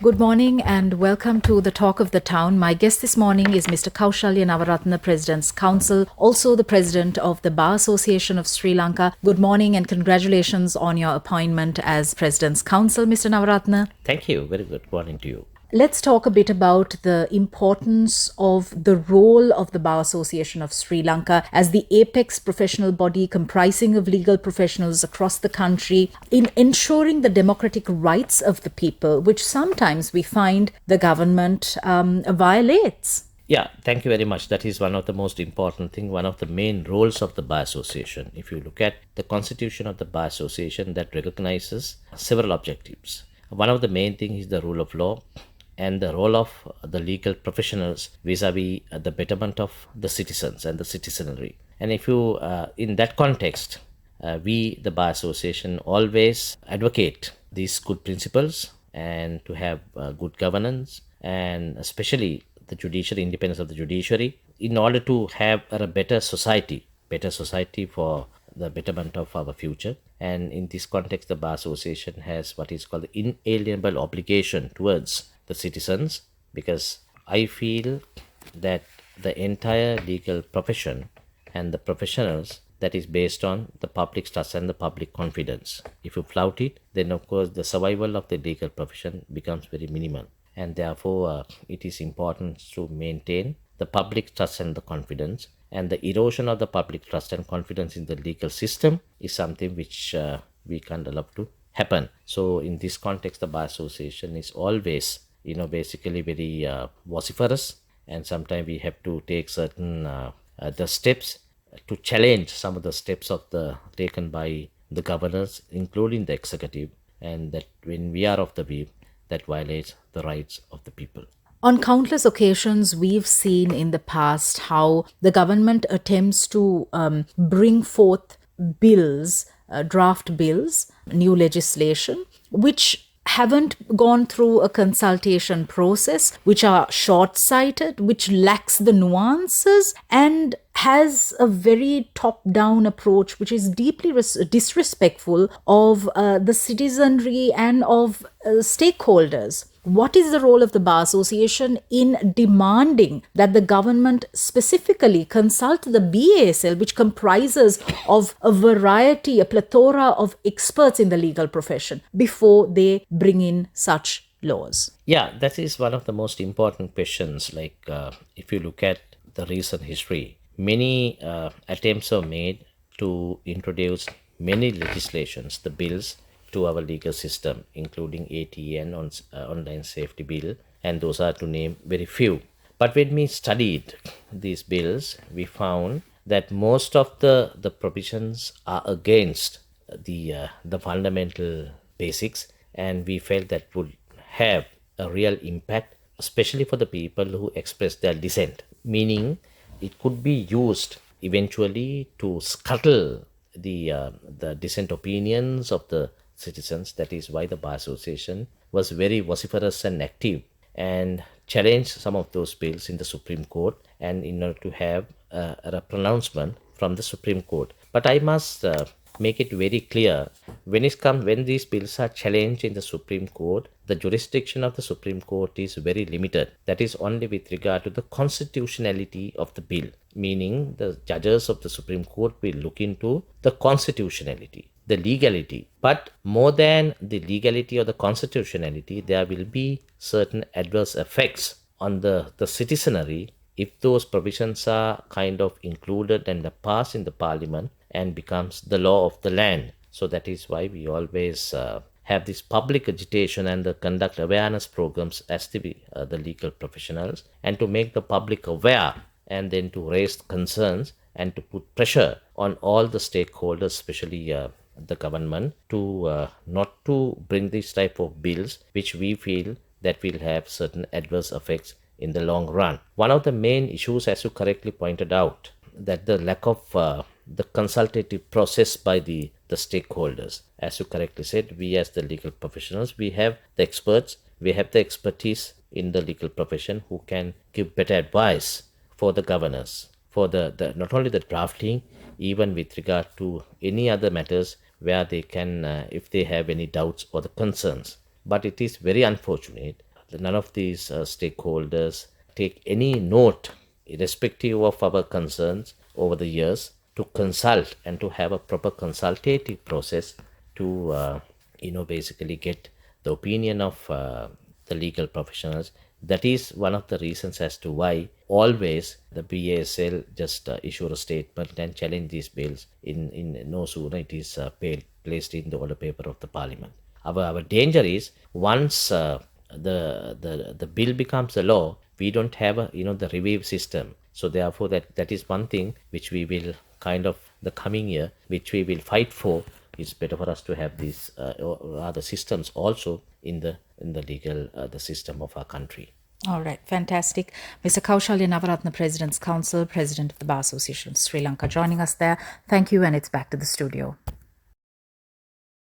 Good morning and welcome to the Talk of the Town. My guest this morning is Mr. Kaushalya Navaratne, President's Council, also the President of the Bar Association of Sri Lanka. Good morning and congratulations on your appointment as President's Council, Mr. Navaratne. Thank you. Very good morning to you. Let's talk a bit about the importance of the role of the Bar Association of Sri Lanka as the apex professional body comprising of legal professionals across the country in ensuring the democratic rights of the people, which sometimes we find the government violates. Yeah, thank you very much. That is one of the most important thing, one of the main roles of the Bar Association. If you look at the constitution of the Bar Association, that recognizes several objectives. One of the main things is the rule of law and the role of the legal professionals vis-a-vis the betterment of the citizens and the citizenry. And if you, in that context, we, the Bar Association, always advocate these good principles and to have good governance and especially the judiciary, independence of the judiciary, in order to have a better society for the betterment of our future. And in this context, the Bar Association has what is called the inalienable obligation towards the citizens, because I feel that the entire legal profession and the professionals, that is based on the public trust and the public confidence. If you flout it, then of course the survival of the legal profession becomes very minimal. And therefore, it is important to maintain the public trust and the confidence. And the erosion of the public trust and confidence in the legal system is something which we can't allow to happen. So in this context, the Bar Association is always, basically very vociferous, and sometimes we have to take certain the steps to challenge some of the steps of the taken by the governors, including the executive, and that when we are of the view that violates the rights of the people. On countless occasions, we've seen in the past how the government attempts to bring forth bills, draft bills, new legislation, which haven't gone through a consultation process, which are short-sighted, which lacks the nuances, and has a very top-down approach, which is deeply disrespectful of the citizenry and of stakeholders. What is the role of the Bar Association in demanding that the government specifically consult the BASL, which comprises of a plethora of experts in the legal profession, before they bring in such laws? Yeah, that is one of the most important questions. Like if you look at the recent history, many attempts are made to introduce many legislations, the bills, to our legal system, including ATN, Online Safety Bill, and those are to name very few. But when we studied these bills, we found that most of the provisions are against the fundamental basics, and we felt that would have a real impact, especially for the people who express their dissent, meaning it could be used eventually to scuttle the dissent opinions of the citizens. That is why the Bar Association was very vociferous and active and challenged some of those bills in the Supreme Court, and in order to have a pronouncement from the Supreme Court. But I must make it very clear, when these bills are challenged in the Supreme Court, the jurisdiction of the Supreme Court is very limited. That is only with regard to the constitutionality of the bill, meaning the judges of the Supreme Court will look into the constitutionality, the legality. But more than the legality or the constitutionality, there will be certain adverse effects on the citizenry if those provisions are kind of included and passed in the parliament and becomes the law of the land. So that is why we always have this public agitation and conduct awareness programs as the legal professionals, and to make the public aware, and then to raise concerns and to put pressure on all the stakeholders, especially the government, to not to bring this type of bills which we feel that will have certain adverse effects in the long run. One of the main issues, as you correctly pointed out, that the lack of the consultative process by the stakeholders. As you correctly said, we as the legal professionals, we have the experts, we have the expertise in the legal profession who can give better advice for the governors, for the not only the drafting, even with regard to any other matters where they can, if they have any doubts or the concerns. But it is very unfortunate none of these stakeholders take any note, irrespective of our concerns over the years, to consult and to have a proper consultative process to basically get the opinion of the legal professionals. That is one of the reasons as to why always the BASL just issue a statement and challenge these bills in no sooner it is placed in the order paper of the parliament. Our danger is once the bill becomes a law, we don't have a the review system. So therefore that is one thing which we will kind of the coming year, which we will fight for. It's better for us to have these other systems also in the legal the system of our country. All right, fantastic. Mr. Kaushalya Navaratne, President's Council, President of the Bar Association of Sri Lanka, joining us there. Thank you, and it's back to the studio.